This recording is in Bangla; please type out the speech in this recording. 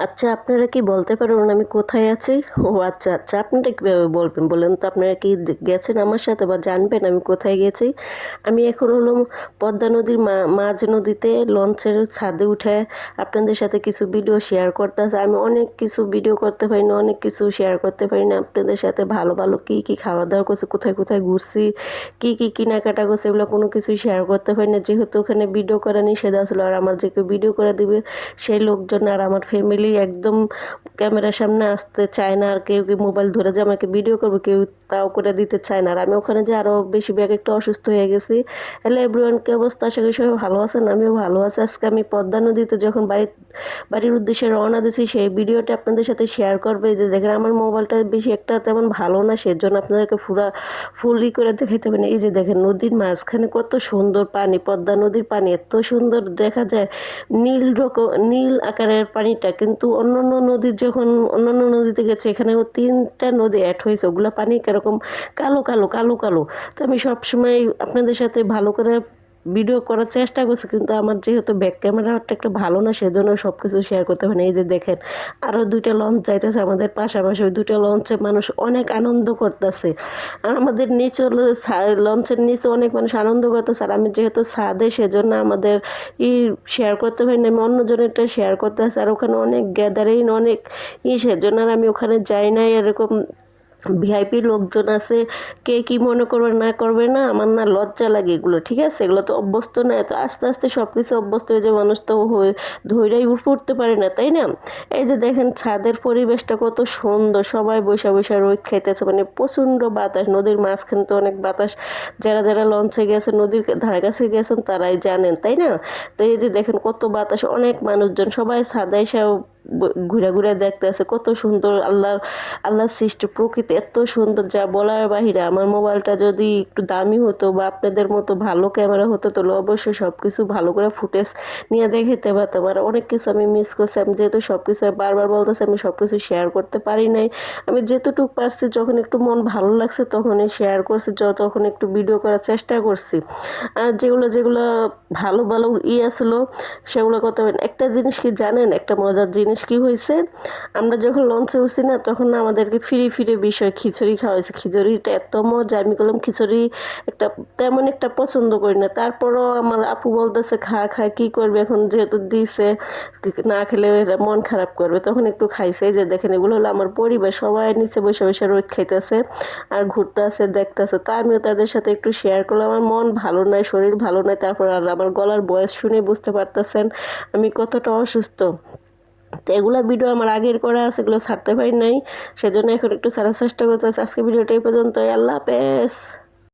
আচ্ছা, আপনারা কি বলতে পারবেন আমি কোথায় আছি? ও আচ্ছা, আচ্ছা। আপনারা কিভাবে বলবেন বলেন তো? আপনারা কি গেছেন আমার সাথে বা জানবেন আমি কোথায় গেছি? আমি এখন হলো পদ্মা নদীর মাঝ নদীতে লঞ্চের ছাদে উঠে আপনাদের সাথে কিছু ভিডিও শেয়ার করতেছি। আমি অনেক কিছু ভিডিও করতে পারি না, অনেক কিছু শেয়ার করতে পারি না আপনাদের সাথে। ভালো ভালো কী খাওয়া দাওয়া করছি, কোথায় কোথায় ঘুরছি, কী কেনাকাটা করছি, এগুলো কোনো কিছুই শেয়ার করতে পারি না, যেহেতু ওখানে ভিডিও করা নিষেধ আসলো। আর আমার যে কেউ ভিডিও করে দিবে সেই লোকজন আর আমার ফ্যামিলি একদম ক্যামেরার সামনে আসতে চায় না। আর কেউ মোবাইল ধরে যে আমাকে ভিডিও করবে, কেউ তাও করে দিতে চায় না। আর আমি ওখানে যে আরও বেশি একটু অসুস্থ হয়ে গেছি। হ্যালো এভরিওয়ান, কি অবস্থা? আশা করি সবাই ভালো আছেন, আমিও ভালো আছি। আজকে আমি পদ্মা নদীতে যখন বাড়ির উদ্দেশ্যে রওনা দিয়েছি সেই ভিডিওটা আপনাদের সাথে শেয়ার করবে। যে দেখেন আমার মোবাইলটা বেশি একটা তেমন ভালো না, সেজন্য আপনাদেরকে ফুলই করে দেখাইতে হবে না। এই যে দেখেন নদীর মাঝখানে কত সুন্দর পানি, পদ্মা নদীর পানি এত সুন্দর দেখা যায়, নীল আকারের পানিটা। কিন্তু অন্যান্য নদীতে গেছে, এখানেও 3টা নদী অ্যাড হয়েছে, ওগুলো পানি কিরকম কালো কালো কালো কালো। তো আমি সবসময় আপনাদের সাথে ভালো করে ভিডিও করার চেষ্টা করছি, কিন্তু আমার যেহেতু ব্যাক ক্যামেরাটা একটু ভালো না, সেজন্য সব কিছু শেয়ার করতে পারি না। এই যে দেখেন আরও 2টা লঞ্চ যাইতেছে আমাদের পাশাপাশি, ওই 2টা লঞ্চে মানুষ অনেক আনন্দ করতেছে। আর আমাদের নিচে হলো লঞ্চের নিচে অনেক মানুষ আনন্দ করতেছে। আর আমি যেহেতু ছাদে, সেজন্য আমাদের শেয়ার করতে পারি না, আমি অন্যজনেরটা শেয়ার করতে আসি। আর ওখানে অনেক গ্যাদারিং, অনেক সেজন্য আর আমি ওখানে যাই নাই। এরকম ভিআইপি লোকজন আছে, কে কি মনে করবে না করবে না, আমার না লজ্জা লাগে এগুলো। ঠিক আছে, এগুলো তো অভ্যস্ত না, তো আস্তে আস্তে সব কিছু অভ্যস্ত হয়ে যায়, মানুষ তো ধৈর্যই উঠতে পারে না, তাই না? এই যে দেখেন ছাদের পরিবেশটা কত সুন্দর, সবাই বসে বসে রোদ খাইতেছে, মানে প্রচণ্ড বাতাস, নদীর মাঝখানে তো অনেক বাতাস। যারা যারা লঞ্চে গেছেন, নদীর ধারে কাছে গেছেন, তারাই জানেন, তাই না? তো এই যে দেখেন কত বাতাস, অনেক মানুষজন সবাই ছাদে এসে ঘুরে ঘুরে দেখতে আছে, কত সুন্দর আল্লাহর সৃষ্টি, প্রকৃতি এত সুন্দর যা বলার বাহিরে। আমার মোবাইলটা যদি একটু দামি হতো বা আপনাদের মতো ভালো ক্যামেরা হতো, তাহলে অবশ্যই সব কিছু ভালো করে ফুটেজ নিয়ে দেখাতে পারতাম। আর অনেক কিছু আমি মিস করছি, আমি যেহেতু সব কিছু বারবার বলতেছি, আমি সব কিছু শেয়ার করতে পারি নাই। আমি যেতটুকু পারছি, যখন একটু মন ভালো লাগছে তখনই শেয়ার করছি, তখন একটু ভিডিও করার চেষ্টা করছি। আর যেগুলো যেগুলো ভালো ভালো আসলো সেগুলো করতে পারেন। একটা জিনিস কি জানেন, একটা মজার জিনিস কি হয়েছে, আমরা যখন লঞ্চে উঠছি না, তখন না আমাদেরকে ফিরে ফিরে বিষয় খিচুড়ি খাওয়া হয়েছে। খিচুড়িটা এত মজা, আমি বললাম খিচুড়ি তেমন একটা পছন্দ করি না, তারপরও আমার আপু বলতেছে খা খা, কি করবে এখন, যেহেতু দিছে, না খেলে এরা মন খারাপ করবে, তখন একটু খাইছে। এই যে দেখেন এগুলো হলো আমার পরিবার, সবাই নিচে বসে বসে রোদ খাইতেছে আর ঘুরতেছে দেখতেছে। তা আমিও তাদের সাথে একটু শেয়ার করলাম। আমার মন ভালো নাই, শরীর ভালো নাই, তারপর আর আমার গলার বয়স শুনে বুঝতে পারতেছেন আমি কতটা অসুস্থ। তো এগুলো ভিডিও আমার আগের করা আছে, এগুলো ছাড়তে পারি নাই, সেজন্য এখন একটু ছাড়ার চেষ্টা করতেছে। আজকে ভিডিওটা এই পর্যন্তই, আল্লাহ হাফেজ।